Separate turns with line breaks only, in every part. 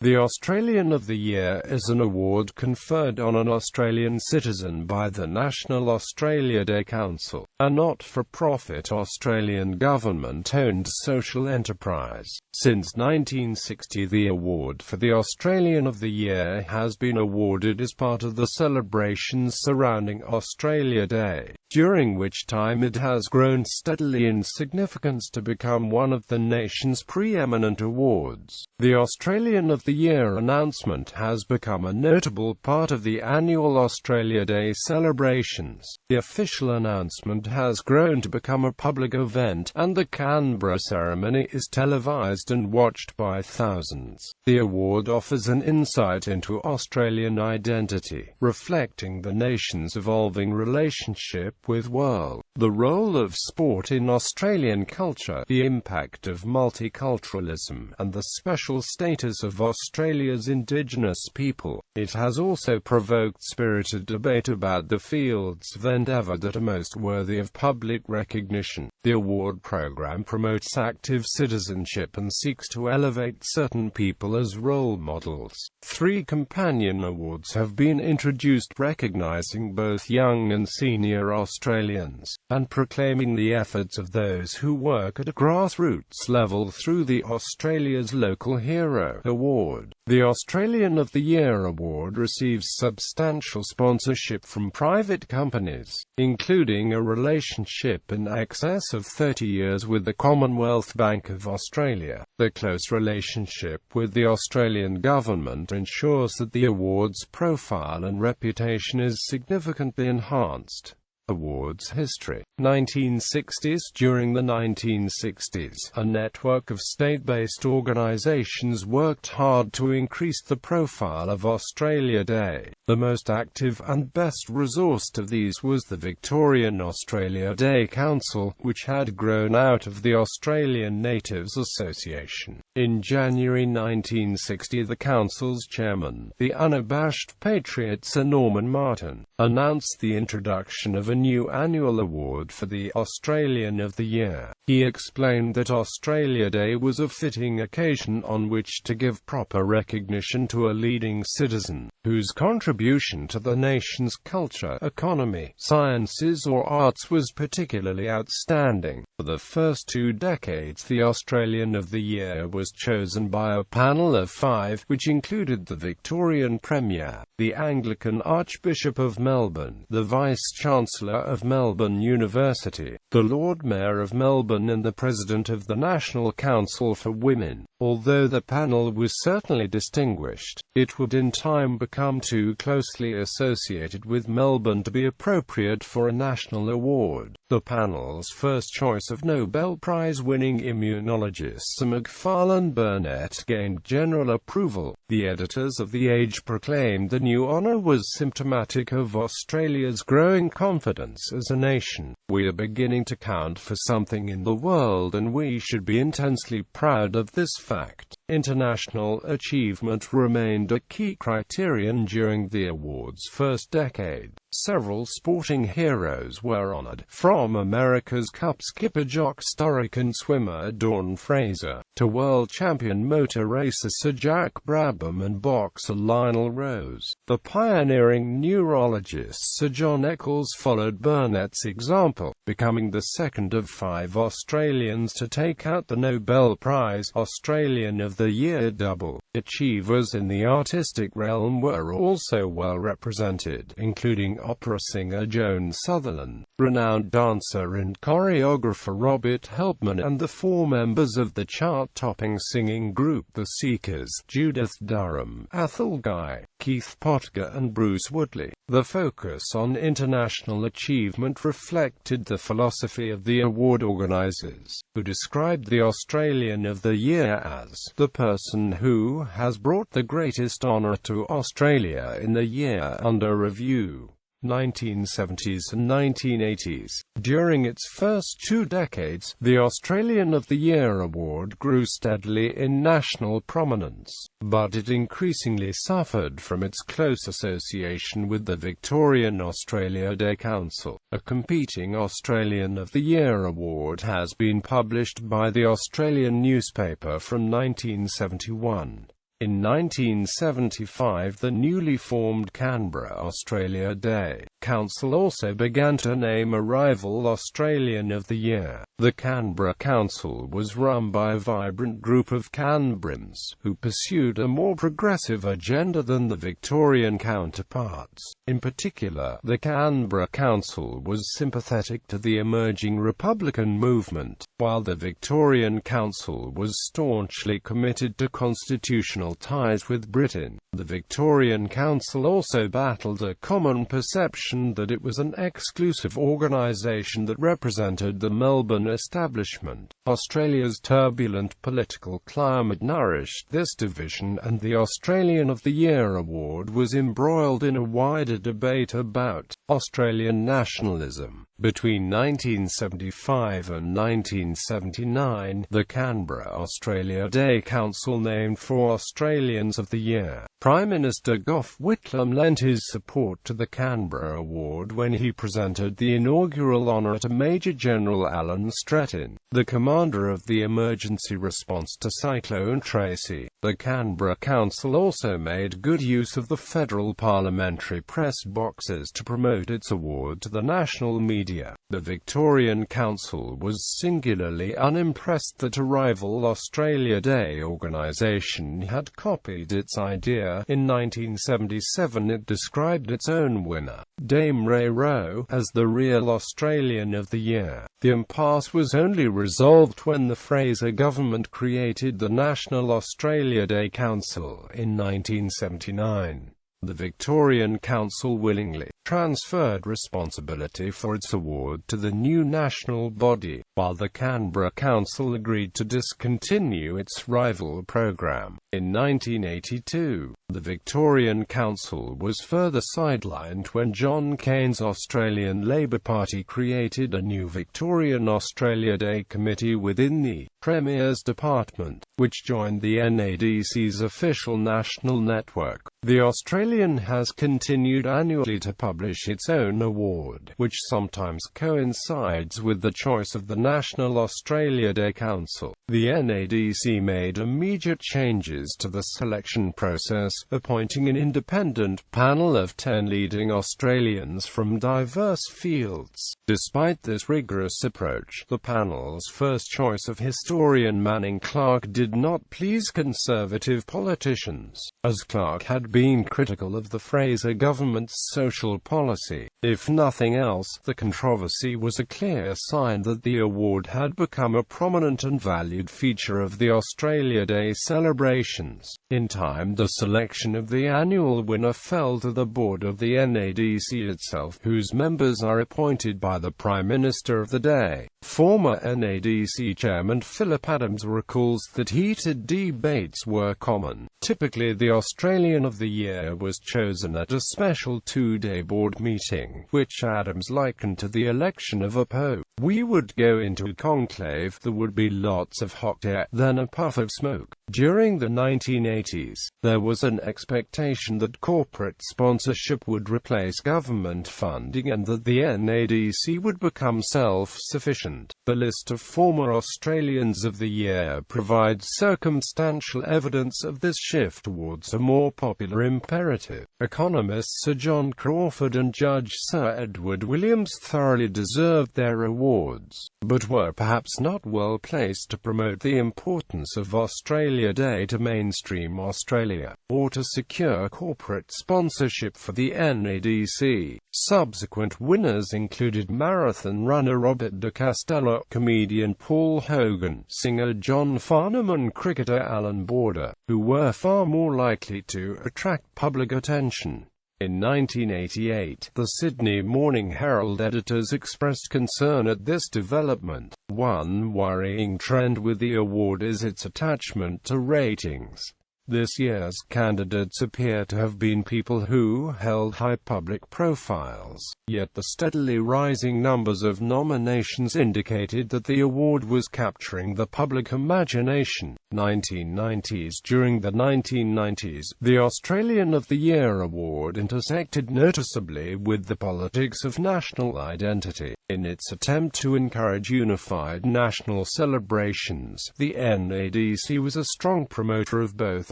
The Australian of the Year is an award conferred on an Australian citizen by the National Australia Day Council, a not-for-profit Australian government-owned social enterprise. Since 1960, the award for the Australian of the Year has been awarded as part of the celebrations surrounding Australia Day, during which time it has grown steadily in significance to become one of the nation's preeminent awards. The Australian of the Year announcement has become a notable part of the annual Australia Day celebrations. The official announcement has grown to become a public event, and the Canberra ceremony is televised and watched by thousands. The award offers an insight into Australian identity, reflecting the nation's evolving relationship with world, the role of sport in Australian culture, the impact of multiculturalism, and the special status of Australia's Indigenous people. It has also provoked spirited debate about the fields of endeavour that are most worthy of public recognition. The award program promotes active citizenship and seeks to elevate certain people as role models. 3 companion awards have been introduced recognizing both young and senior Australians, and proclaiming the efforts of those who work at a grassroots level through the Australia's Local Hero Award. The Australian of the Year award receives substantial sponsorship from private companies, including a relationship in excess of 30 years with the Commonwealth Bank of Australia. The close relationship with the Australian government ensures that the award's profile and reputation is significantly enhanced. Awards history. 1960s. During the 1960s, a network of state-based organisations worked hard to increase the profile of Australia Day. The most active and best resourced of these was the Victorian Australia Day Council, which had grown out of the Australian Natives Association. In January 1960, the council's chairman, the unabashed patriot Sir Norman Martin, announced the introduction of a new annual award for the Australian of the Year. He explained that Australia Day was a fitting occasion on which to give proper recognition to a leading citizen, whose contribution to the nation's culture, economy, sciences or arts was particularly outstanding. For the first 2 decades, the Australian of the Year was chosen by a panel of 5, which included the Victorian Premier, the Anglican Archbishop of Melbourne, the Vice-Chancellor of Melbourne University, the Lord Mayor of Melbourne and the President of the National Council for Women. Although the panel was certainly distinguished, it would in time become too closely associated with Melbourne to be appropriate for a national award. The panel's first choice of Nobel Prize-winning immunologist Sir Macfarlane Burnet gained general approval. The editors of The Age proclaimed the new honour was symptomatic of Australia's growing confidence as a nation. "We are beginning to count for something in the world, and we should be intensely proud of this fact." International achievement remained a key criterion during the award's first decade. Several sporting heroes were honoured, from America's Cup skipper Jock Sturrock and swimmer Dawn Fraser, to world champion motor racer Sir Jack Brabham and boxer Lionel Rose. The pioneering neurologist Sir John Eccles followed Burnet's example, becoming the second of 5 Australians to take out the Nobel Prize. Australian of the Year double achievers in the artistic realm were also well represented, including opera singer Joan Sutherland, renowned dancer and choreographer Robert Helpman, and the 4 members of the chart-topping singing group The Seekers, Judith Durham, Athol Guy, Keith Potger and Bruce Woodley. The focus on international achievement reflected the philosophy of the award organisers, who described the Australian of the Year as the person who has brought the greatest honour to Australia in the year under review. 1970s and 1980s. During its first 2 decades, the Australian of the Year award grew steadily in national prominence, but it increasingly suffered from its close association with the Victorian Australia Day Council. A competing Australian of the Year award has been published by the Australian newspaper from 1971. In 1975, the newly formed Canberra Australia Day Council also began to name a rival Australian of the Year. The Canberra Council was run by a vibrant group of Canberrans, who pursued a more progressive agenda than the Victorian counterparts. In particular, the Canberra Council was sympathetic to the emerging Republican movement, while the Victorian Council was staunchly committed to constitutional ties with Britain. The Victorian Council also battled a common perception that it was an exclusive organisation that represented the Melbourne establishment. Australia's turbulent political climate nourished this division, and the Australian of the Year award was embroiled in a wider debate about Australian nationalism. Between 1975 and 1979, the Canberra Australia Day Council named 4 Australians of the Year. Prime Minister Gough Whitlam lent his support to the Canberra Award when he presented the inaugural honour to Major General Alan Stretton, the commander of the emergency response to Cyclone Tracy. The Canberra Council also made good use of the federal parliamentary press boxes to promote its award to the national media. The Victorian Council was singularly unimpressed that a rival Australia Day organisation had copied its idea. In 1977 it described its own winner, Dame Ray Rowe, as the real Australian of the Year. The impasse was only resolved when the Fraser government created the National Australia Day Council in 1979. The Victorian Council willingly transferred responsibility for its award to the new national body, while the Canberra Council agreed to discontinue its rival program. In 1982, the Victorian Council was further sidelined when John Cain's Australian Labor Party created a new Victorian Australia Day Committee within the Premier's Department, which joined the NADC's official national network. The Australian has continued annually to publish its own award, which sometimes coincides with the choice of the National Australia Day Council. The NADC made immediate changes to the selection process, appointing an independent panel of 10 leading Australians from diverse fields. Despite this rigorous approach, the panel's first choice of historian Manning Clark did not please Conservative politicians, as Clark had been critical of the Fraser government's social policy. If nothing else, the controversy was a clear sign that the award had become a prominent and valued feature of the Australia Day celebrations. In time, the selection of the annual winner fell to the board of the NADC itself, whose members are appointed by the Prime Minister of the day. Former NADC Chairman Philip Adams recalls that heated debates were common. Typically, the Australian of the Year was chosen at a special 2-day board meeting, which Adams likened to the election of a pope. "We would go into a conclave, there would be lots of hot air, then a puff of smoke." During the 1980s, there was an expectation that corporate sponsorship would replace government funding and that the NADC would become self-sufficient. The list of former Australians of the Year provides circumstantial evidence of this shift towards a more popular imperative. Economists Sir John Crawford and Judge Sir Edward Williams thoroughly deserved their awards, but were perhaps not well placed to promote the importance of Australia Day to mainstream Australia, or to secure corporate sponsorship for the NADC. Subsequent winners included marathon runner Robert de Castella, comedian Paul Hogan, singer John Farnham and cricketer Alan Border, who were far more likely to attract public attention. In 1988, the Sydney Morning Herald editors expressed concern at this development. One worrying trend with the award is its attachment to ratings. This year's candidates appear to have been people who held high public profiles, yet the steadily rising numbers of nominations indicated that the award was capturing the public imagination. 1990s. During the 1990s, the Australian of the Year award intersected noticeably with the politics of national identity. In its attempt to encourage unified national celebrations, the NADC was a strong promoter of both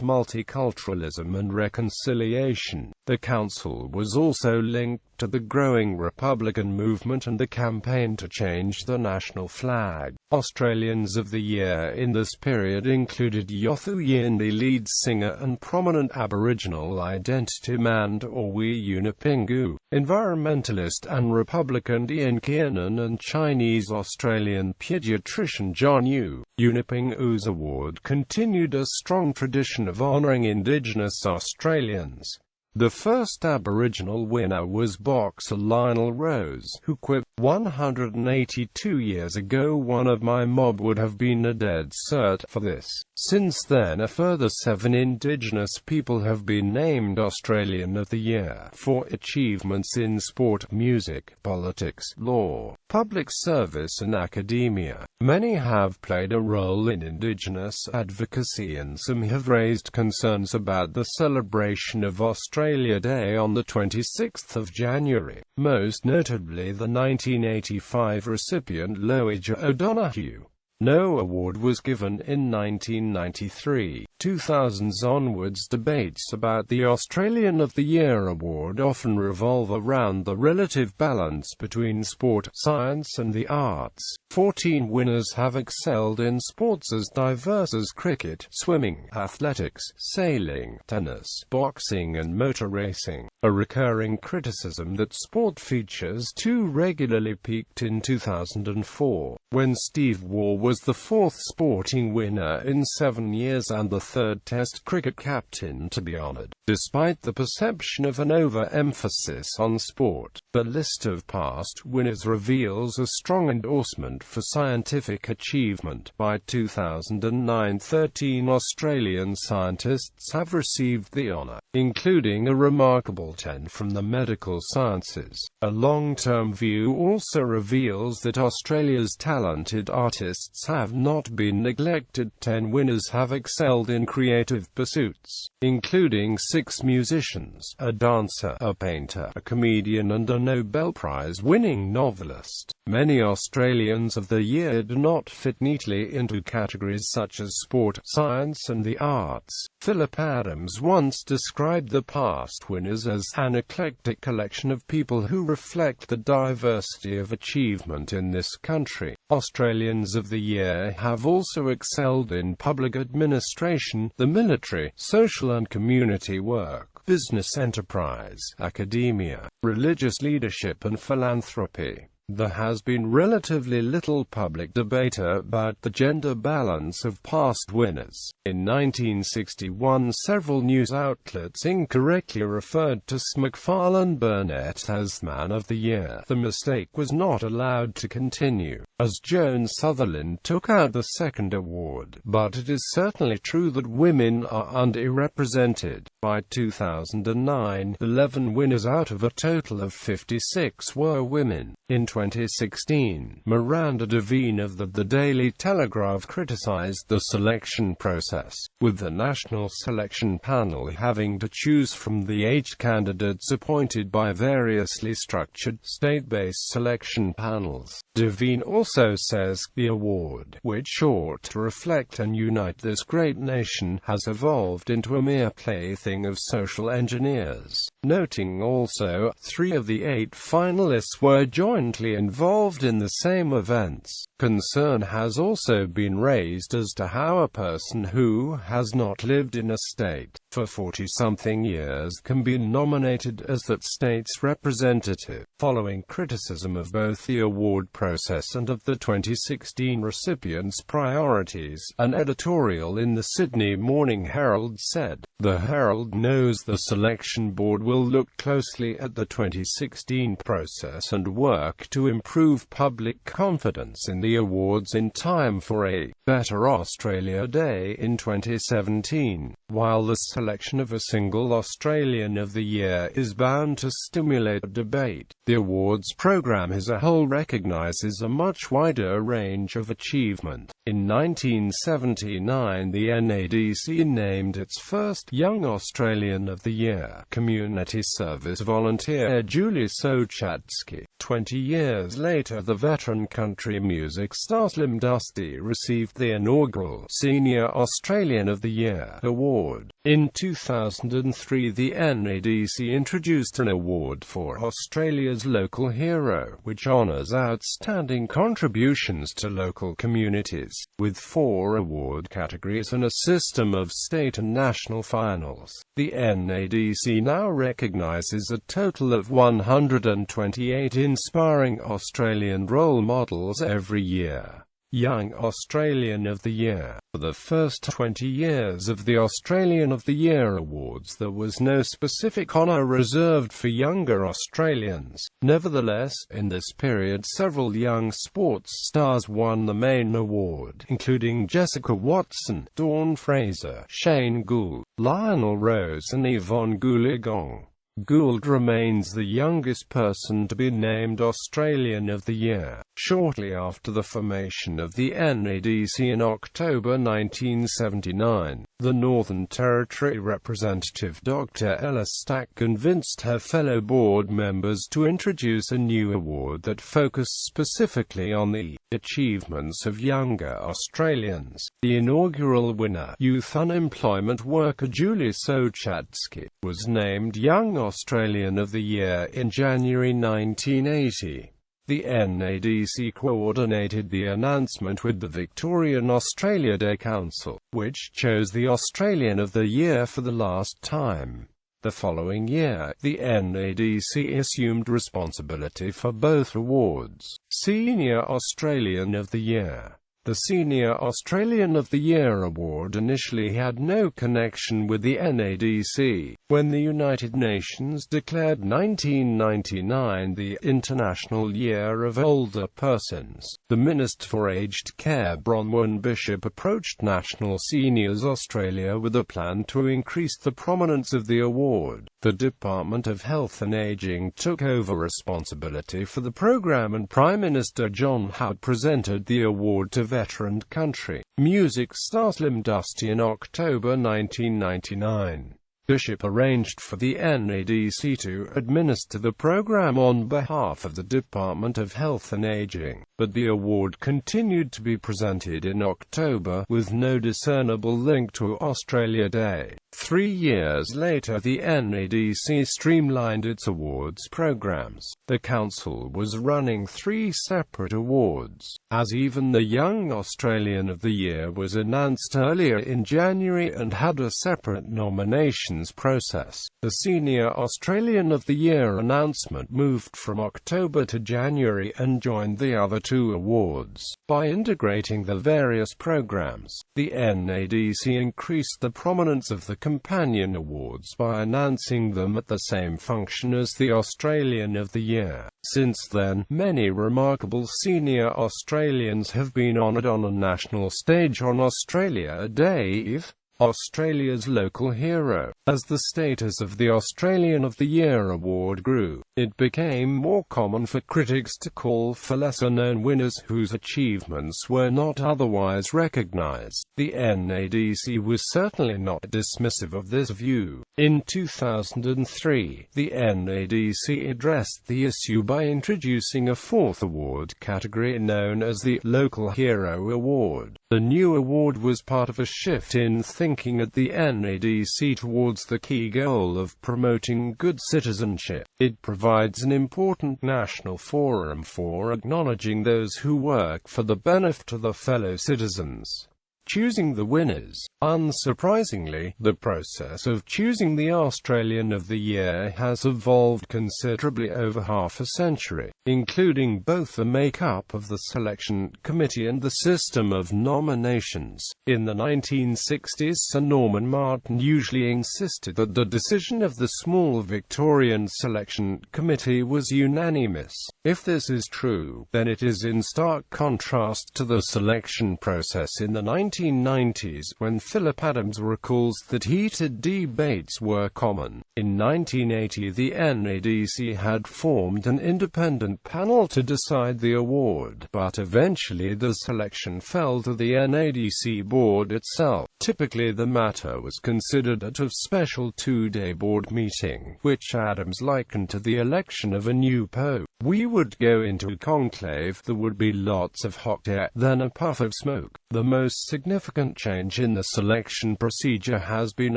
multiculturalism and reconciliation. The council was also linked to the growing Republican movement and the campaign to change the national flag. Australians of the Year in this period included Yothu Yindi, lead singer and prominent Aboriginal identity man Orwi Yunipingu, environmentalist and Republican Ian Kiernan, and Chinese-Australian pediatrician John Yu. Yunipingu's award continued a strong tradition of honouring Indigenous Australians. The first Aboriginal winner was boxer Lionel Rose, who quipped, "182 years ago one of my mob would have been a dead cert for this." Since then a further 7 Indigenous people have been named Australian of the Year for achievements in sport, music, politics, law, public service and academia. Many have played a role in Indigenous advocacy and some have raised concerns about the celebration of Australia Day on the 26th of January, most notably the 1985 recipient Loija O'Donoghue. No award was given in 1993. 2000s onwards, debates about the Australian of the Year award often revolve around the relative balance between sport, science and the arts. 14 winners have excelled in sports as diverse as cricket, swimming, athletics, sailing, tennis, boxing and motor racing. A recurring criticism that sport features too regularly peaked in 2004, when Steve Waugh was the 4th sporting winner in 7 years and the 3rd Test cricket captain to be honoured. Despite the perception of an over-emphasis on sport, the list of past winners reveals a strong endorsement for scientific achievement. By 2009, 13 Australian scientists have received the honour, including a remarkable 10 from the medical sciences. A long-term view also reveals that Australia's talented artists have not been neglected. 10 winners have excelled in creative pursuits, including 6 musicians, a dancer, a painter, a comedian and a Nobel Prize-winning novelist. Many Australians of the Year do not fit neatly into categories such as sport, science and the arts. Philip Adams once described the past winners as an eclectic collection of people who reflect the diversity of achievement in this country. Australians of the Year have also excelled in public administration, the military, social and community work, business enterprise, academia, religious leadership and philanthropy. There has been relatively little public debate about the gender balance of past winners. In 1961, several news outlets incorrectly referred to Macfarlane Burnett as Man of the Year. The mistake was not allowed to continue, as Joan Sutherland took out the 2nd award, but it is certainly true that women are underrepresented. By 2009, 11 winners out of a total of 56 were women. In 2016, Miranda Devine of the Daily Telegraph criticized the selection process, with the National Selection Panel having to choose from the 8 candidates appointed by variously structured, state-based selection panels. Devine also says, the award, which ought to reflect and unite this great nation, has evolved into a mere plaything of social engineers. Noting also, 3 of the 8 finalists were jointly involved in the same events. Concern has also been raised as to how a person who has not lived in a state for 40-something years can be nominated as that state's representative. Following criticism of both the award process and of the 2016 recipients' priorities, an editorial in the Sydney Morning Herald said, "The Herald knows the selection board will look closely at the 2016 process and work to improve public confidence in the awards in time for a better Australia Day in 2017. While the selection of a single Australian of the Year is bound to stimulate a debate, the awards program as a whole recognises a much wider range of achievement. In 1979, the NADC named its first Young Australian of the Year community service volunteer Julie Sochatsky. 20 years later, the veteran country music star Slim Dusty received the inaugural Senior Australian of the Year award. In 2003, the NADC introduced an award for Australia's local hero, which honours outstanding contributions to local communities, with 4 award categories and a system of state and national finals. The NADC now recognises a total of 128 inspiring Australian role models every year. Young Australian of the Year. For the first 20 years of the Australian of the Year Awards, there was no specific honour reserved for younger Australians. Nevertheless, in this period several young sports stars won the main award, including Jessica Watson, Dawn Fraser, Shane Gould, Lionel Rose and Yvonne Goolagong. Gould remains the youngest person to be named Australian of the Year. Shortly after the formation of the NADC in October 1979, the Northern Territory representative Dr. Ella Stack convinced her fellow board members to introduce a new award that focused specifically on the achievements of younger Australians. The inaugural winner, youth unemployment worker Julie Sochatsky, was named Young Australian of the Year in January 1980. The NADC coordinated the announcement with the Victorian Australia Day Council, which chose the Australian of the Year for the last time. The following year, the NADC assumed responsibility for both awards. Senior Australian of the Year. The Senior Australian of the Year award initially had no connection with the NADC. When the United Nations declared 1999 the International Year of Older Persons, the Minister for Aged Care Bronwyn Bishop approached National Seniors Australia with a plan to increase the prominence of the award. The Department of Health and Ageing took over responsibility for the program, and Prime Minister John Howard presented the award to veteran country music star Slim Dusty in October 1999. Bishop arranged for the NADC to administer the program on behalf of the Department of Health and Ageing, but the award continued to be presented in October, with no discernible link to Australia Day. 3 years later, the NADC streamlined its awards programs. The council was running 3 separate awards, as even the Young Australian of the Year was announced earlier in January and had a separate nominations process. The Senior Australian of the Year announcement moved from October to January and joined the other 2 awards. By integrating the various programs, the NADC increased the prominence of the companion awards by announcing them at the same function as the Australian of the Year. Since then, many remarkable senior Australians have been honoured on a national stage on Australia Day. Australia's local hero. As the status of the Australian of the Year award grew, it became more common for critics to call for lesser-known winners whose achievements were not otherwise recognised. The NADC was certainly not dismissive of this view. In 2003, the NADC addressed the issue by introducing a 4th award category known as the Local Hero Award. The new award was part of a shift in thinking at the NADC towards the key goal of promoting good citizenship. It provides an important national forum for acknowledging those who work for the benefit of their fellow citizens. Choosing the winners. Unsurprisingly, the process of choosing the Australian of the Year has evolved considerably over half a century, including both the makeup of the selection committee and the system of nominations. In the 1960s, Sir Norman Martin usually insisted that the decision of the small Victorian selection committee was unanimous. If this is true, then it is in stark contrast to the selection process in the 1960s. 1990s, when Philip Adams recalls that heated debates were common. In 1980, the NADC had formed an independent panel to decide the award, but eventually the selection fell to the NADC board itself. Typically, the matter was considered at a special two-day board meeting, which Adams likened to the election of a new pope. "We would go into a conclave, there would be lots of hot air, then a puff of smoke." The most significant change in the selection procedure has been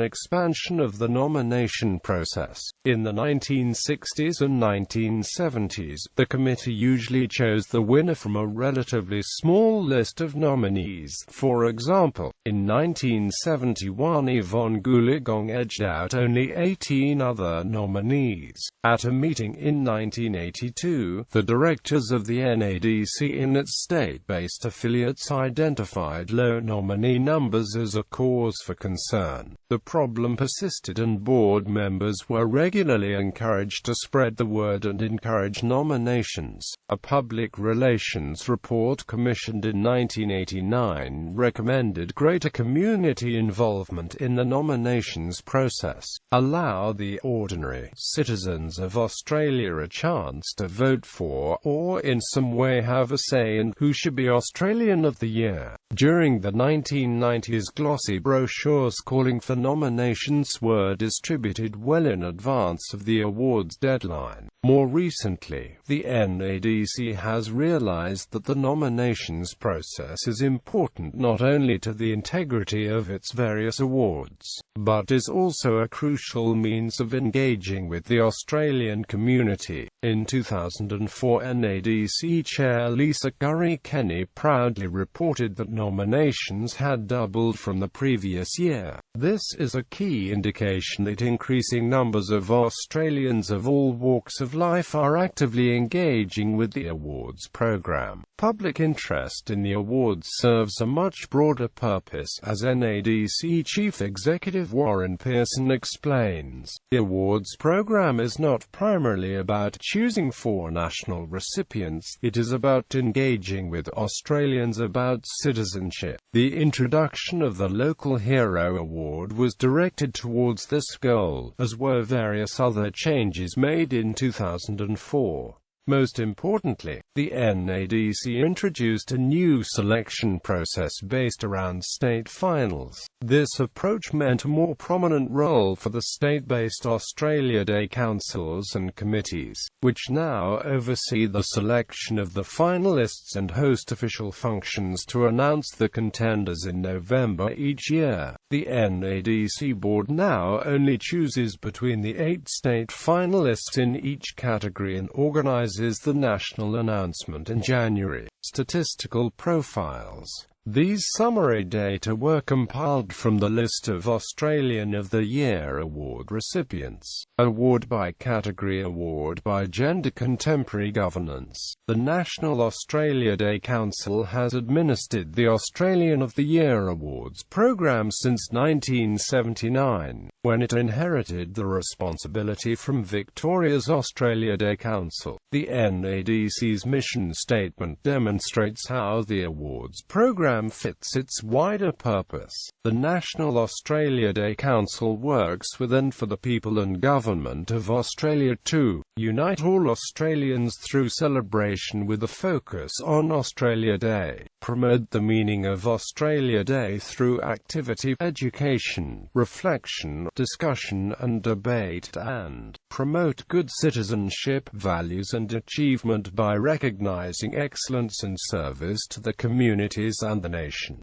expansion of the nomination process. In the 1960s and 1970s, the committee usually chose the winner from a relatively small list of nominees. For example, in 1971, Yvonne Goolagong edged out only 18 other nominees. At a meeting in 1982, the directors of the NADC in its state-based affiliates identified low nominee numbers as a cause for concern. The problem persisted, and board members were regularly encouraged to spread the word and encourage nominations. A public relations report commissioned in 1989 recommended greater community involvement in the nominations process. Allow the ordinary citizens of Australia a chance to vote for, or in some way have a say in, who should be Australian of the Year. During the 1990s, glossy brochures calling for nominations were distributed well in advance of the awards deadline. More recently, the NADC has realized that the nominations process is important not only to the integrity of its various awards, but is also a crucial means of engaging with the Australian community. In 2004, NADC Chair Lisa Curry-Kenny proudly reported that nominations had doubled from the previous year. This is a key indication that increasing numbers of Australians of all walks of life are actively engaging with the awards program. Public interest in the awards serves a much broader purpose, as NADC Chief Executive Warren Pearson explains. The awards program is not primarily about choosing 4 national recipients, it is about engaging with Australians about citizenship. The introduction of the Local Hero Award was directed towards this goal, as were various other changes made in 2004. Most importantly, the NADC introduced a new selection process based around state finals. This approach meant a more prominent role for the state-based Australia Day councils and committees, which now oversee the selection of the finalists and host official functions to announce the contenders in November each year. The NADC board now only chooses between the 8 state finalists in each category and organizes the national announcement in January. Statistical profiles. These summary data were compiled from the list of Australian of the Year award recipients. Award by category, award by gender, contemporary governance. The National Australia Day Council has administered the Australian of the Year awards program since 1979, when it inherited the responsibility from Victoria's Australia Day Council. The NADC's mission statement demonstrates how the awards program fits its wider purpose. The National Australia Day Council works with and for the people and government of Australia to unite all Australians through celebration with a focus on Australia Day, promote the meaning of Australia Day through activity, education, reflection, discussion and debate, and promote good citizenship, values and achievement by recognizing excellence and service to the communities and the nation.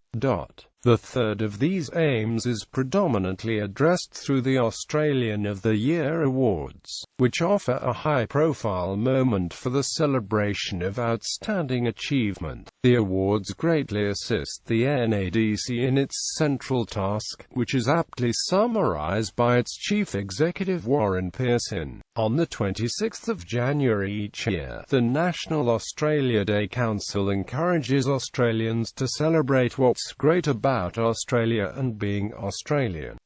The third of these aims is predominantly addressed through the Australian of the Year Awards, which offer a high-profile moment for the celebration of outstanding achievement. The awards greatly assist the NADC in its central task, which is aptly summarised by its Chief Executive Warren Pearson. On the 26th of January each year, the National Australia Day Council encourages Australians to celebrate what's great about about Australia and being Australian.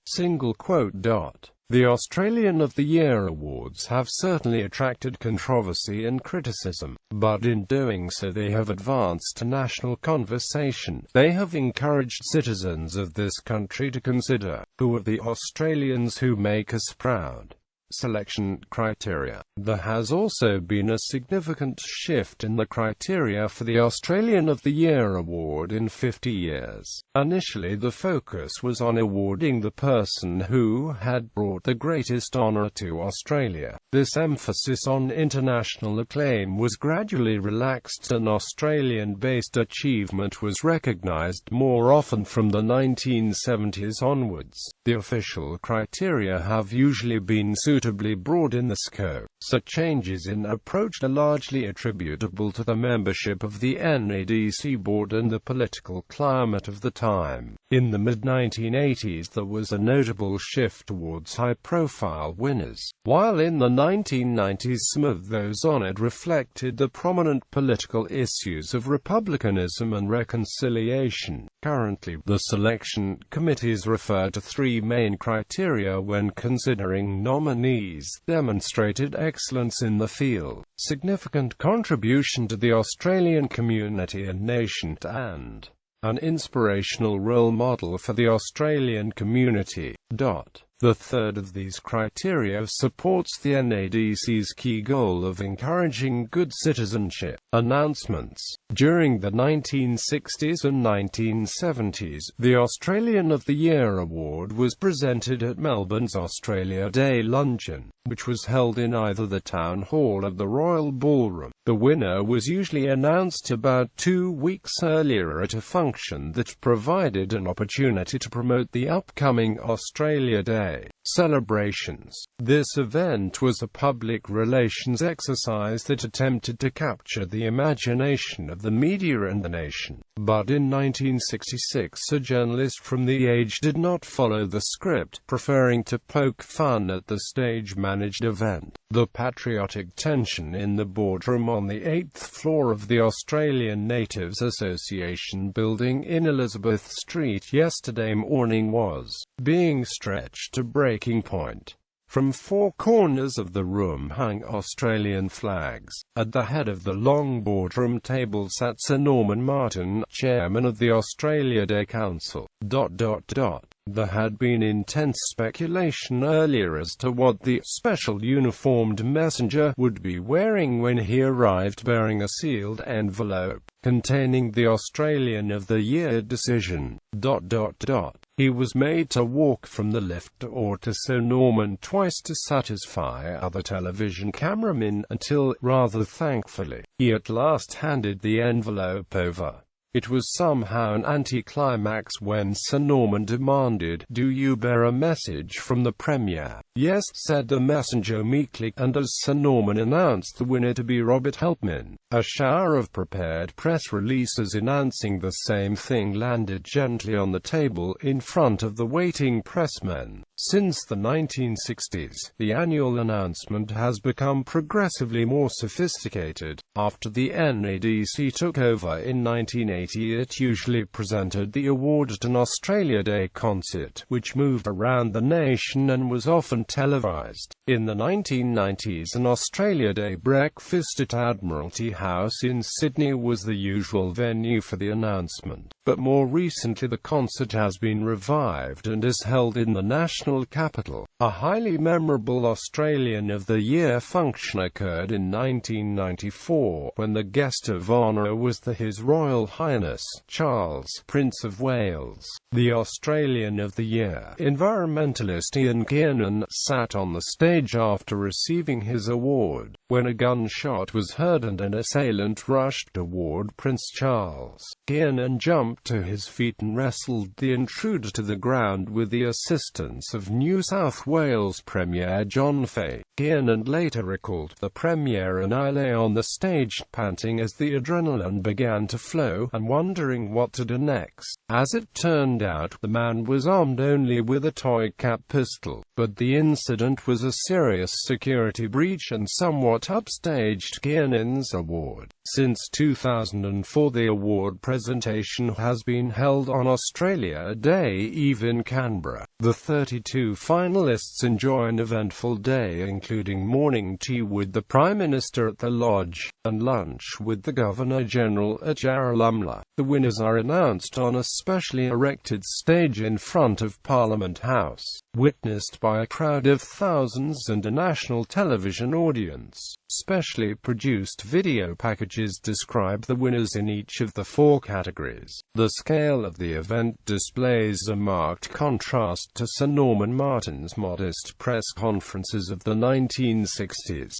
The Australian of the Year awards have certainly attracted controversy and criticism, but in doing so they have advanced national conversation. They have encouraged citizens of this country to consider, who are the Australians who make us proud? Selection criteria. There has also been a significant shift in the criteria for the Australian of the Year award in 50 years. Initially the focus was on awarding the person who had brought the greatest honour to Australia. This emphasis on international acclaim was gradually relaxed and Australian-based achievement was recognised more often from the 1970s onwards. The official criteria have usually been suitably broad in the scope. Such changes in approach are largely attributable to the membership of the NADC board and the political climate of the time. In the mid-1980s there was a notable shift towards high-profile winners, while in the 1990s some of those honoured reflected the prominent political issues of republicanism and reconciliation. Currently, the selection committees refer to three main criteria when considering nominees: demonstrated excellence in the field, significant contribution to the Australian community and nation, and an inspirational role model for the Australian community. The third of these criteria supports the NADC's key goal of encouraging good citizenship. Announcements. During the 1960s and 1970s, the Australian of the Year award was presented at Melbourne's Australia Day luncheon, which was held in either the Town Hall or the Royal Ballroom. The winner was usually announced about 2 weeks earlier at a function that provided an opportunity to promote the upcoming Australia Day celebrations. This event was a public relations exercise that attempted to capture the imagination of the media and the nation. But in 1966 a journalist from The Age did not follow the script, preferring to poke fun at the stage-managed event. The patriotic tension in the boardroom on the 8th floor of the Australian Natives Association building in Elizabeth Street yesterday morning was being stretched to breaking point. From four corners of the room hung Australian flags. At the head of the long boardroom table sat Sir Norman Martin, chairman of the Australia Day Council. There had been intense speculation earlier as to what the special uniformed messenger would be wearing when he arrived bearing a sealed envelope containing the Australian of the Year decision. He was made to walk from the lift door to Sir Norman twice to satisfy other television cameramen until, rather thankfully, he at last handed the envelope over. It was somehow an anticlimax when Sir Norman demanded, "Do you bear a message from the Premier?" "Yes," said the messenger meekly, and as Sir Norman announced the winner to be Robert Helpman, a shower of prepared press releases announcing the same thing landed gently on the table in front of the waiting pressmen. Since the 1960s, the annual announcement has become progressively more sophisticated. After the NADC took over in 1980, it usually presented the award at an Australia Day concert, which moved around the nation and was often televised. In the 1990s, an Australia Day breakfast at Admiralty House in Sydney was the usual venue for the announcement. But more recently the concert has been revived and is held in the national capital. A highly memorable Australian of the Year function occurred in 1994, when the guest of honour was His Royal Highness Charles, Prince of Wales. The Australian of the Year, environmentalist Ian Kiernan, sat on the stage after receiving his award, when a gunshot was heard and an assailant rushed toward Prince Charles. Kiernan jumped to his feet and wrestled the intruder to the ground with the assistance of New South Wales Premier John Fay. Kiernan later recalled, "The Premier and I lay on the stage, panting as the adrenaline began to flow, and wondering what to do next. As it turned out, the man was armed only with a toy cap pistol, but the incident was a serious security breach and somewhat upstaged Kiernan's award." Since 2004, the award presentation has been held on Australia Day Eve in Canberra. The 32 finalists enjoy an eventful day, including morning tea with the Prime Minister at the Lodge, and lunch with the Governor-General at Yarralumla. The winners are announced on a specially erected stage in front of Parliament House, witnessed by a crowd of thousands and a national television audience. Specially produced video packages describe the winners in each of the 4 categories. The scale of the event displays a marked contrast to Sir Norman Martin's modest press conferences of the 1960s.